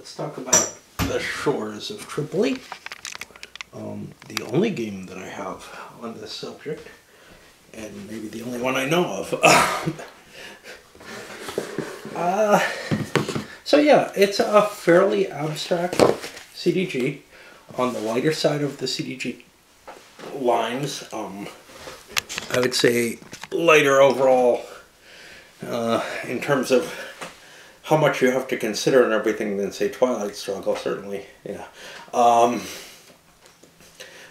let's talk about the shores of Tripoli. The only game that I have on this subject, and maybe the only one I know of. So yeah, it's a fairly abstract CDG on the lighter side of the CDG lines. I would say lighter overall in terms of how much you have to consider and everything than, say, Twilight Struggle, certainly. Yeah.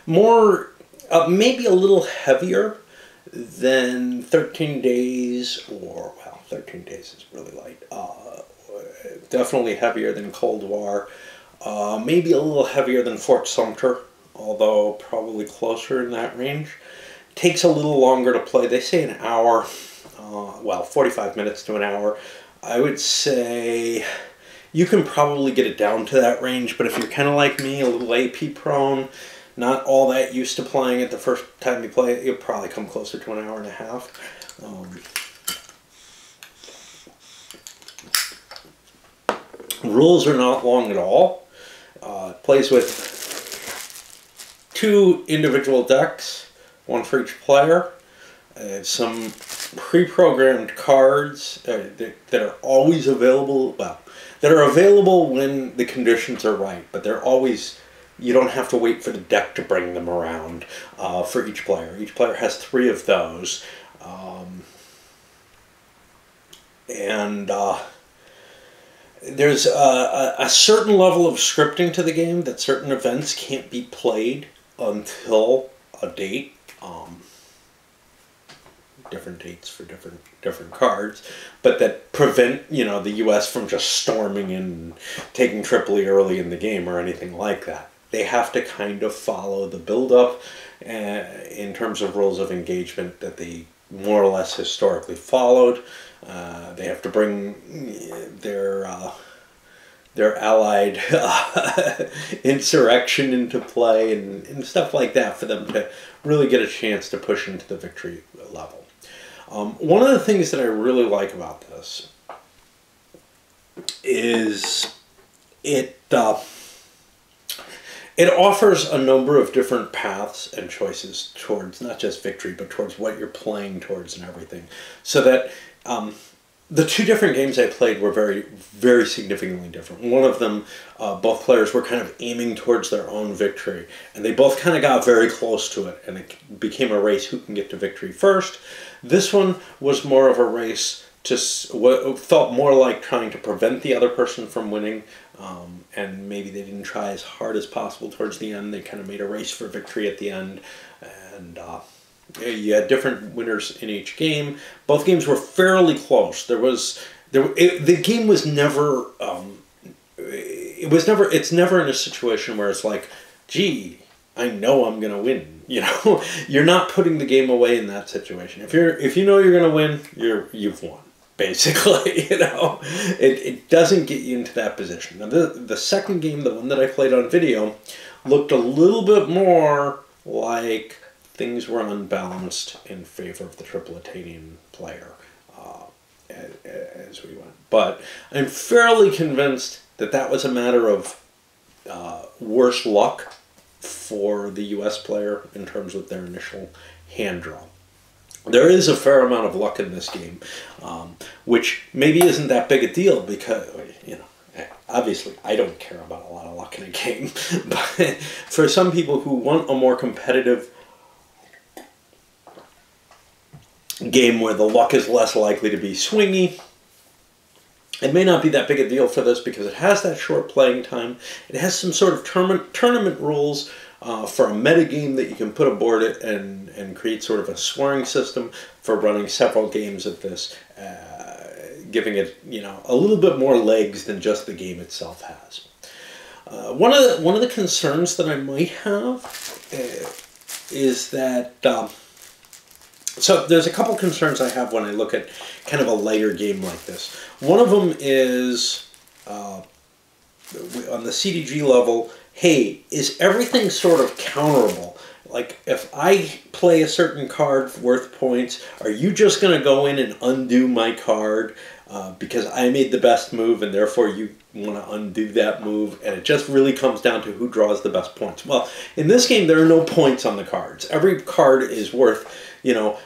More, maybe a little heavier than 13 Days, or, well, 13 Days is really light. Definitely heavier than Cold War. Maybe a little heavier than Fort Sumter, although probably closer in that range. Takes a little longer to play. They say an hour, well, 45 minutes to an hour. I would say you can probably get it down to that range, but if you're kind of like me, a little AP prone, not all that used to playing it the first time you play it, you'll probably come closer to an hour and a half. Rules are not long at all. It plays with 2 individual decks, 1 for each player. Some pre-programmed cards that are always available, well, that are available when the conditions are right, but they're always, you don't have to wait for the deck to bring them around for each player. Each player has 3 of those. There's a certain level of scripting to the game that certain events can't be played until a date. Different dates for different cards, but that prevent, you know, the U.S. from just storming in and taking Tripoli early in the game or anything like that. They have to kind of follow the build-up in terms of rules of engagement that they more or less historically followed. They have to bring their allied insurrection into play and stuff like that for them to really get a chance to push into the victory level. One of the things that I really like about this is it offers a number of different paths and choices towards not just victory, but towards what you're playing towards and everything. So that the 2 different games I played were very, very significantly different. One of them, both players were kind of aiming towards their own victory, and they both kind of got very close to it, and it became a race who can get to victory first. This one was more of a race to what felt more like trying to prevent the other person from winning, and maybe they didn't try as hard as possible towards the end. They kind of made a race for victory at the end, and you had different winners in each game. Both games were fairly close. The game was never. It's never in a situation where it's like, gee, I know I'm gonna win. You know, you're not putting the game away in that situation. If you know you're gonna win, you've won. Basically, you know, it doesn't get you into that position. Now, the second game, the one that I played on video, looked a little bit more like things were unbalanced in favor of the Tripolitanian player as we went. But I'm fairly convinced that that was a matter of worse luck for the U.S. player in terms of their initial hand draw. There is a fair amount of luck in this game, which maybe isn't that big a deal because, you know, obviously I don't care about a lot of luck in a game, but for some people who want a more competitive game where the luck is less likely to be swingy, it may not be that big a deal for this because it has that short playing time. It has some sort of tournament rules for a metagame that you can put aboard it and create sort of a scoring system for running several games of this, giving it, you know, a little bit more legs than just the game itself has. One of the concerns that I might have is that so there's a couple concerns I have when I look at kind of a lighter game like this. One of them is on the CDG level, hey, is everything sort of counterable? Like, if I play a certain card worth points, are you just going to go in and undo my card because I made the best move and therefore you want to undo that move? And it just really comes down to who draws the best points. Well, in this game, there are no points on the cards. Every card is worth, you know,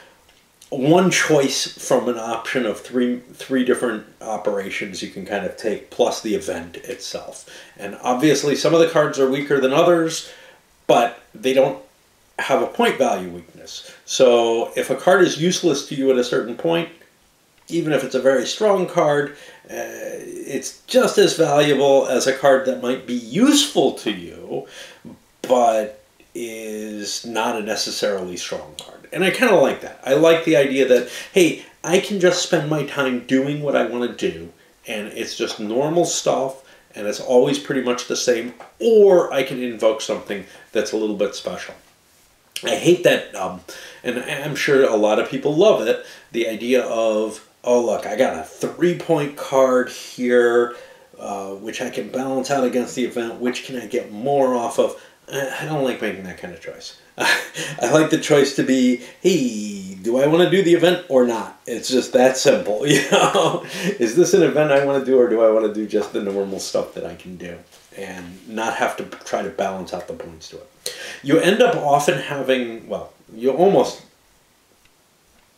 one choice from an option of three different operations you can kind of take, plus the event itself. And obviously some of the cards are weaker than others, but they don't have a point value weakness. So if a card is useless to you at a certain point, even if it's a very strong card, it's just as valuable as a card that might be useful to you, but is not a necessarily strong card. And I kind of like that. I like the idea that, hey, I can just spend my time doing what I want to do, and it's just normal stuff, and it's always pretty much the same, or I can invoke something that's a little bit special. I hate that, and I'm sure a lot of people love it, the idea of, oh, look, I got a 3-point card here, which I can balance out against the event. Which can I get more off of? I don't like making that kind of choice. I like the choice to be, hey, do I want to do the event or not? It's just that simple, you know? Is this an event I want to do, or do I want to do just the normal stuff that I can do and not have to try to balance out the points to it? You end up often having, well, you almost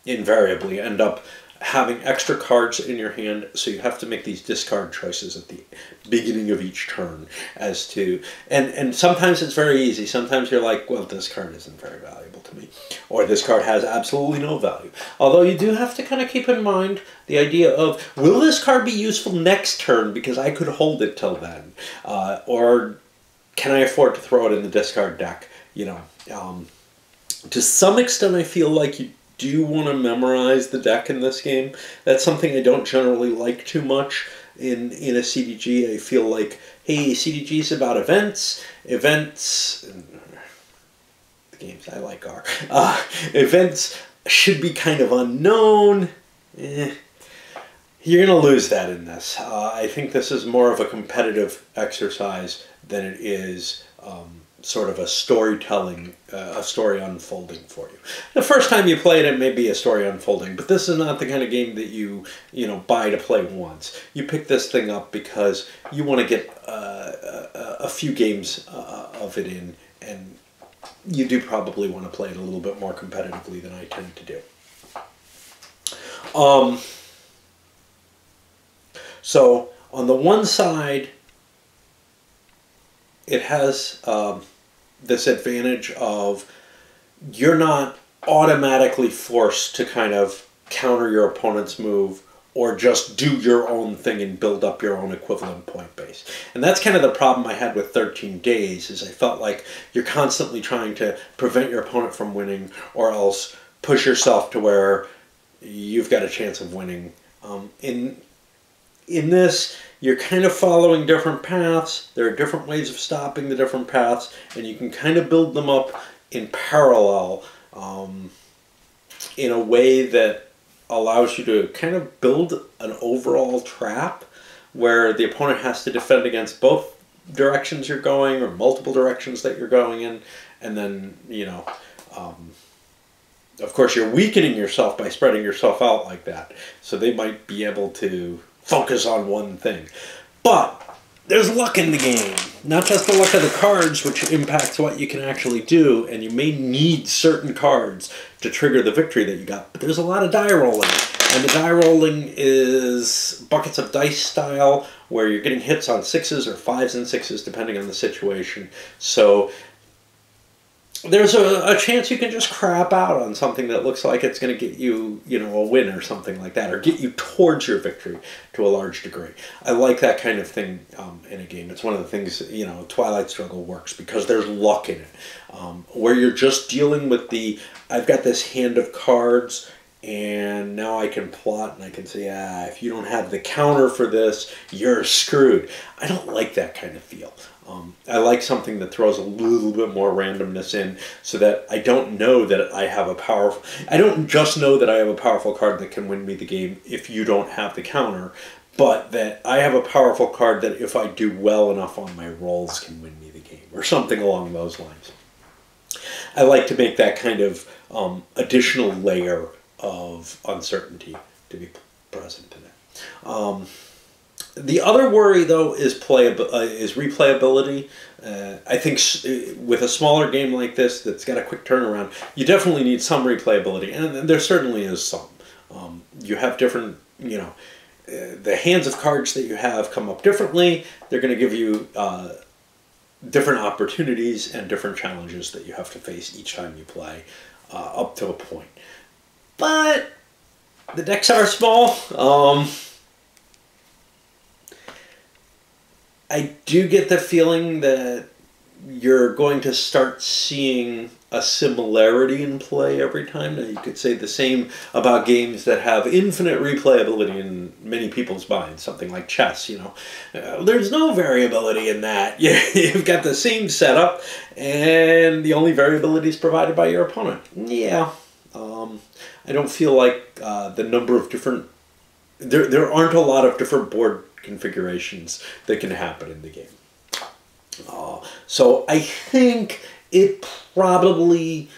invariably end up having extra cards in your hand, so you have to make these discard choices at the beginning of each turn as to, and sometimes it's very easy. Sometimes you're like, well, this card isn't very valuable to me, or this card has absolutely no value. Although you do have to kind of keep in mind the idea of, will this card be useful next turn because I could hold it till then, or can I afford to throw it in the discard deck? You know, to some extent, I feel like you do want to memorize the deck in this game. That's something I don't generally like too much in a CDG. I feel like, hey, CDG is about events. Events, the games I like are, events should be kind of unknown. You're going to lose that in this. I think this is more of a competitive exercise than it is sort of a storytelling, a story unfolding for you. The first time you play it, it may be a story unfolding, but this is not the kind of game that you buy to play once. You pick this thing up because you want to get a few games of it in, and you do probably want to play it a little bit more competitively than I tend to do. So on the one side, it has this advantage of you're not automatically forced to kind of counter your opponent's move or just do your own thing and build up your own equivalent point base. And that's kind of the problem I had with 13 Days, is I felt like you're constantly trying to prevent your opponent from winning or else push yourself to where you've got a chance of winning. In this, you're kind of following different paths. There are different ways of stopping the different paths, and you can kind of build them up in parallel in a way that allows you to kind of build an overall trap where the opponent has to defend against both directions you're going or multiple directions that you're going in, and then, of course, you're weakening yourself by spreading yourself out like that. So they might be able to focus on one thing. But there's luck in the game. Not just the luck of the cards, which impacts what you can actually do, and you may need certain cards to trigger the victory that you got. But there's a lot of die rolling. And the die rolling is buckets of dice style, where you're getting hits on 6s or 5s and 6s, depending on the situation. So there's a chance you can just crap out on something that looks like it's going to get you, a win or something like that, or get you towards your victory to a large degree. I like that kind of thing in a game. It's one of the things, Twilight Struggle works because there's luck in it, where you're just dealing with I've got this hand of cards, and now I can plot and I can say, if you don't have the counter for this, you're screwed. I don't like that kind of feel. I like something that throws a little bit more randomness in, so that I don't know that I have I don't just know that I have a powerful card that can win me the game if you don't have the counter, but that I have a powerful card that if I do well enough on my rolls can win me the game, or something along those lines. I like to make that kind of additional layer of uncertainty to be present in it. The other worry, though, is replayability. I think with a smaller game like this that's got a quick turnaround, you definitely need some replayability, and there certainly is some. You have different, the hands of cards that you have come up differently. They're going to give you different opportunities and different challenges that you have to face each time you play, up to a point. But the decks are small. I do get the feeling that you're going to start seeing a similarity in play every time. Now, you could say the same about games that have infinite replayability in many people's minds, something like chess, there's no variability in that. You've got the same setup, and the only variability is provided by your opponent. Yeah, I don't feel like the number of different... There aren't a lot of different board configurations that can happen in the game. So I think it probably,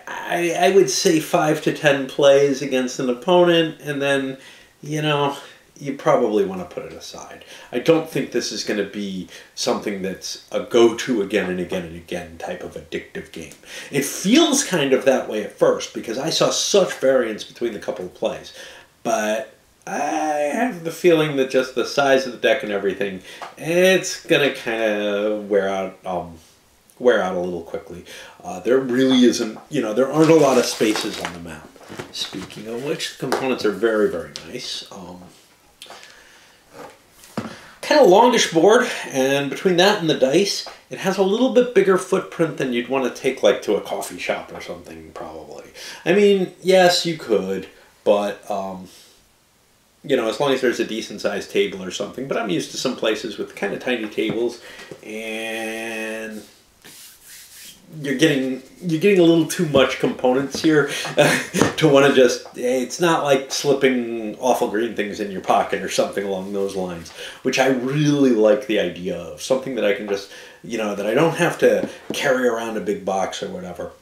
I would say 5 to 10 plays against an opponent, and then, you probably want to put it aside. I don't think this is going to be something that's a go-to again and again and again type of addictive game. It feels kind of that way at first, because I saw such variance between the couple of plays. But I have the feeling that just the size of the deck and everything, it's gonna kind of wear out a little quickly. There really isn't, there aren't a lot of spaces on the map. Speaking of which, the components are very, very nice. Kind of longish board, and between that and the dice, it has a little bit bigger footprint than you'd want to take like to a coffee shop or something, probably. I mean, yes, you could, but as long as there's a decent sized table or something. But I'm used to some places with kind of tiny tables, and you're getting a little too much components here to want to just... It's not like slipping awful green things in your pocket or something along those lines, which I really like the idea of. Something that I can just, that I don't have to carry around a big box or whatever.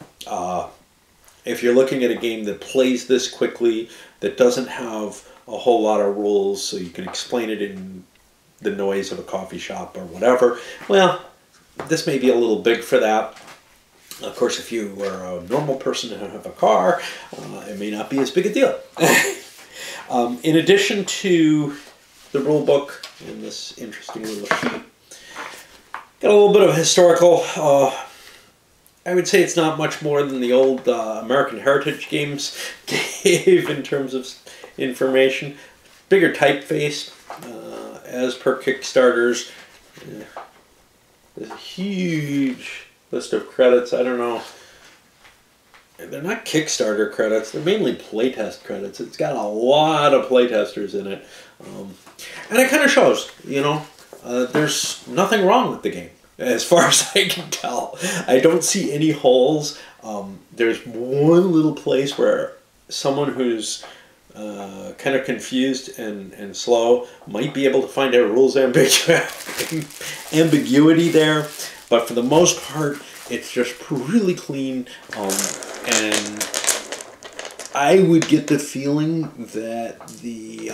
If you're looking at a game that plays this quickly, that doesn't have a whole lot of rules so you can explain it in the noise of a coffee shop or whatever, well, this may be a little big for that. Of course, if you are a normal person and have a car, it may not be as big a deal. In addition to the rule book and this interesting little sheet, got a little bit of historical. I would say it's not much more than the old American Heritage games gave in terms of information. Bigger typeface, as per Kickstarters. There's a huge list of credits. I don't know. They're not Kickstarter credits. They're mainly playtest credits. It's got a lot of playtesters in it. And it kind of shows, there's nothing wrong with the game, as far as I can tell. I don't see any holes. There's one little place where someone who's kind of confused and slow might be able to find a rules ambiguity there. But for the most part, it's just really clean, and I would get the feeling that the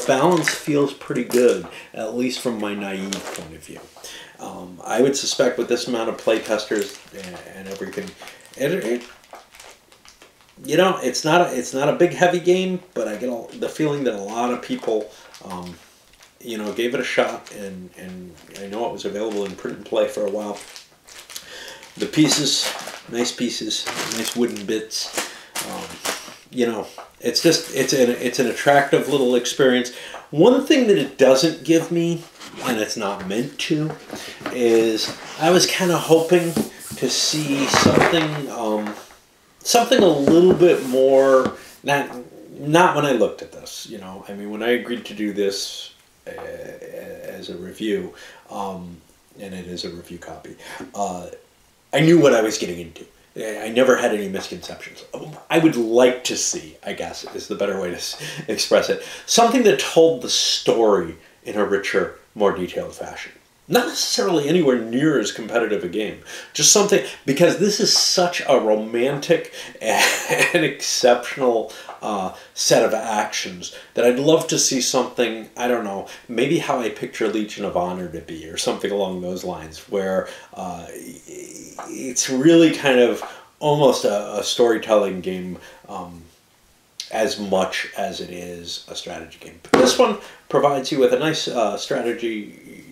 balance feels pretty good, at least from my naive point of view. I would suspect with this amount of playtesters and everything, it's not a big heavy game, but I get the feeling that a lot of people gave it a shot, and I know it was available in print and play for a while. The pieces, nice wooden bits. It's an attractive little experience. One thing that it doesn't give me, and it's not meant to, is I was kind of hoping to see something a little bit more. Not when I looked at this. I mean, when I agreed to do this as a review, and it is a review copy, I knew what I was getting into. I never had any misconceptions. I would like to see, I guess, is the better way to express it, something that told the story in a richer, more detailed fashion. Not necessarily anywhere near as competitive a game. Just something, because this is such a romantic and exceptional set of actions that I'd love to see something, I don't know, maybe how I picture Legion of Honor to be, or something along those lines, where it's really kind of almost a storytelling game as much as it is a strategy game. But this one provides you with a nice strategy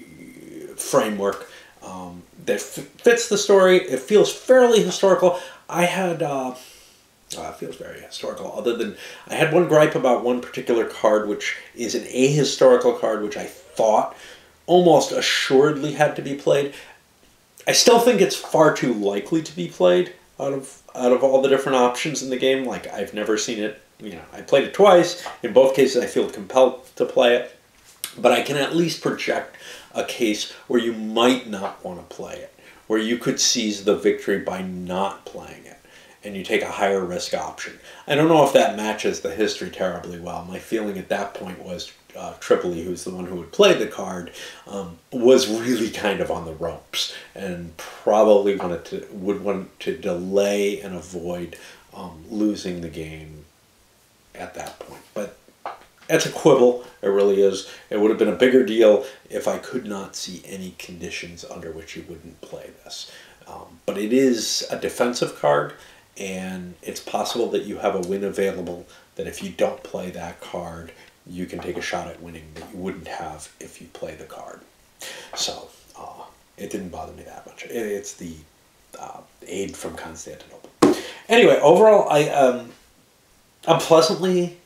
framework that fits the story. It feels fairly historical. It feels very historical, other than I had one gripe about one particular card, which is an ahistorical card, which I thought almost assuredly had to be played. I still think it's far too likely to be played out of all the different options in the game. Like, I've never seen it, I played it twice. In both cases, I feel compelled to play it. But I can at least project a case where you might not want to play it, where you could seize the victory by not playing it, and you take a higher risk option. I don't know if that matches the history terribly well. My feeling at that point was Tripoli, who's the one who would play the card, was really kind of on the ropes, and probably would want to delay and avoid losing the game at that point. But that's a quibble, it really is. It would have been a bigger deal if I could not see any conditions under which you wouldn't play this. But it is a defensive card, and it's possible that you have a win available that if you don't play that card, you can take a shot at winning that you wouldn't have if you play the card. So, it didn't bother me that much. It's the aid from Constantinople. Anyway, overall, I'm pleasantly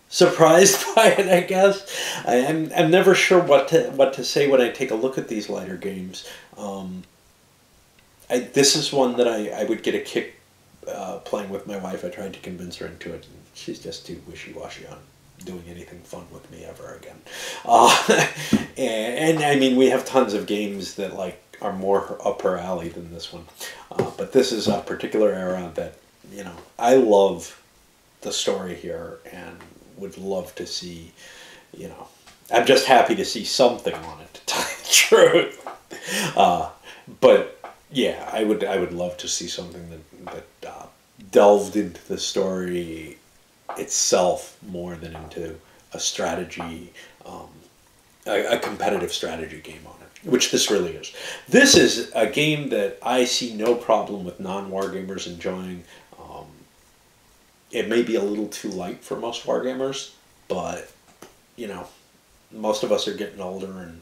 surprised by it, I guess. I'm never sure what to say when I take a look at these lighter games. This is one that I would get a kick playing with my wife. I tried to convince her into it, and she's just too wishy-washy on doing anything fun with me ever again. And I mean, we have tons of games that are more up her alley than this one. But this is a particular era that, I love the story here and would love to see, I'm just happy to see something on it, to tell you the truth. But yeah, I would love to see something that delved into the story itself more than into a strategy, a competitive strategy game on it, which this really is. This is a game that I see no problem with non-wargamers enjoying. It may be a little too light for most wargamers, but, most of us are getting older and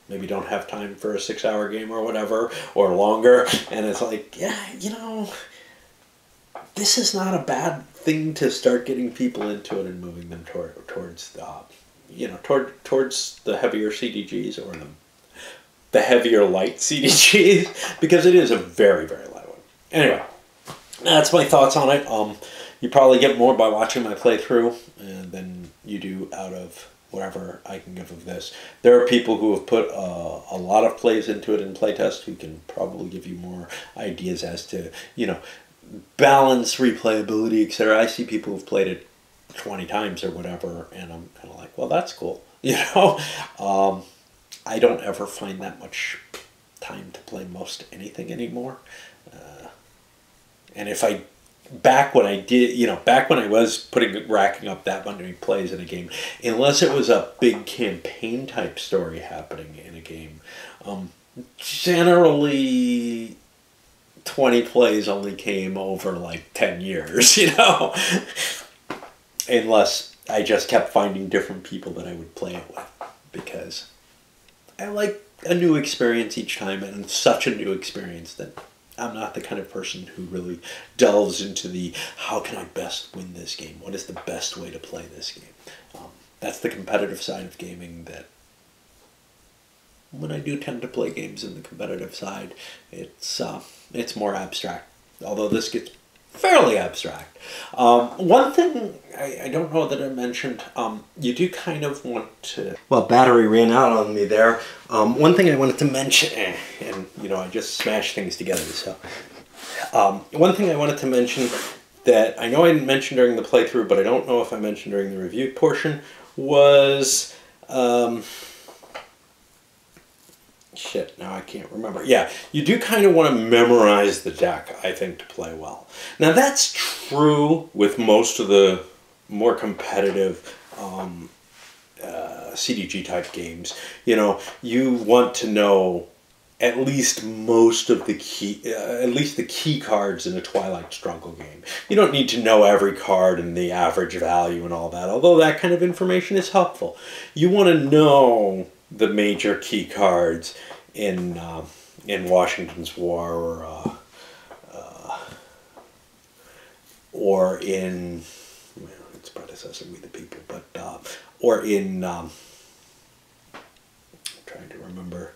maybe don't have time for a 6-hour game or whatever, or longer, and it's like, yeah, this is not a bad thing to start getting people into it and moving them towards the heavier CDGs or the heavier light CDGs, because it is a very, very light one. Anyway, that's my thoughts on it. You probably get more by watching my playthrough than you do out of whatever I can give of this. There are people who have put a lot of plays into it in playtest who can probably give you more ideas as to, balance, replayability, etc. I see people who've played it 20 times or whatever, and I'm kind of like, well, that's cool. I don't ever find that much time to play most anything anymore. And if back when I was racking up that many plays in a game, unless it was a big campaign type story happening in a game, generally 20 plays only came over 10 years, unless I just kept finding different people that I would play it with, because I like a new experience each time, and such a new experience that I'm not the kind of person who really delves into the how can I best win this game? What is the best way to play this game? That's the competitive side of gaming that when I do tend to play games in the competitive side, it's more abstract. Although this gets fairly abstract. One thing I don't know that I mentioned, you do kind of want to... Well, battery ran out on me there. One thing I wanted to mention, and I just smashed things together, so... one thing I wanted to mention that I know I mentioned during the playthrough, but I don't know if I mentioned during the review portion, was... Shit, now I can't remember. Yeah, you do kind of want to memorize the deck, I think, to play well. Now that's true with most of the more competitive CDG type games. You know, you want to know at least most of the key cards in a Twilight Struggle game. You don't need to know every card and the average value and all that, although that kind of information is helpful. You want to know the major key cards in Washington's War, or in, well, its predecessor, We the People, but or in I'm trying to remember,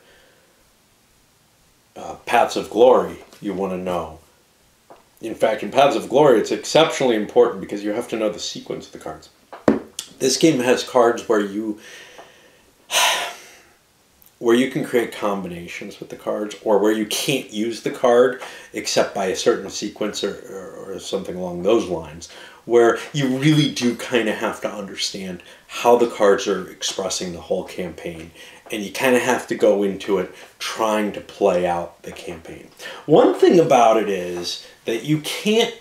Paths of Glory. You want to know. In fact, in Paths of Glory, it's exceptionally important because you have to know the sequence of the cards. This game has cards where you can create combinations with the cards, or where you can't use the card except by a certain sequence or something along those lines, where you really do kind of have to understand how the cards are expressing the whole campaign, and you kind of have to go into it trying to play out the campaign. One thing about it is that you can't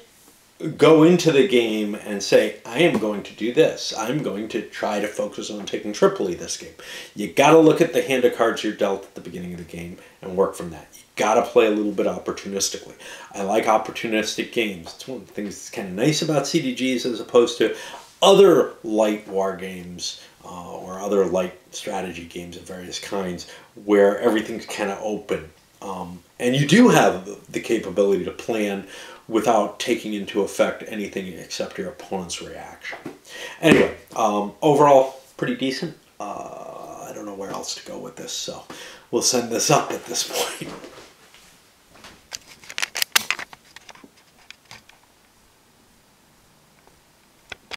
go into the game and say, I am going to do this. I'm going to try to focus on taking Tripoli this game. You got to look at the hand of cards you're dealt at the beginning of the game and work from that. You got to play a little bit opportunistically. I like opportunistic games. It's one of the things that's kind of nice about CDGs as opposed to other light war games or other light strategy games of various kinds where everything's kind of open. And you do have the capability to plan without taking into effect anything except your opponent's reaction. Anyway, overall, pretty decent. I don't know where else to go with this, so we'll send this up at this point.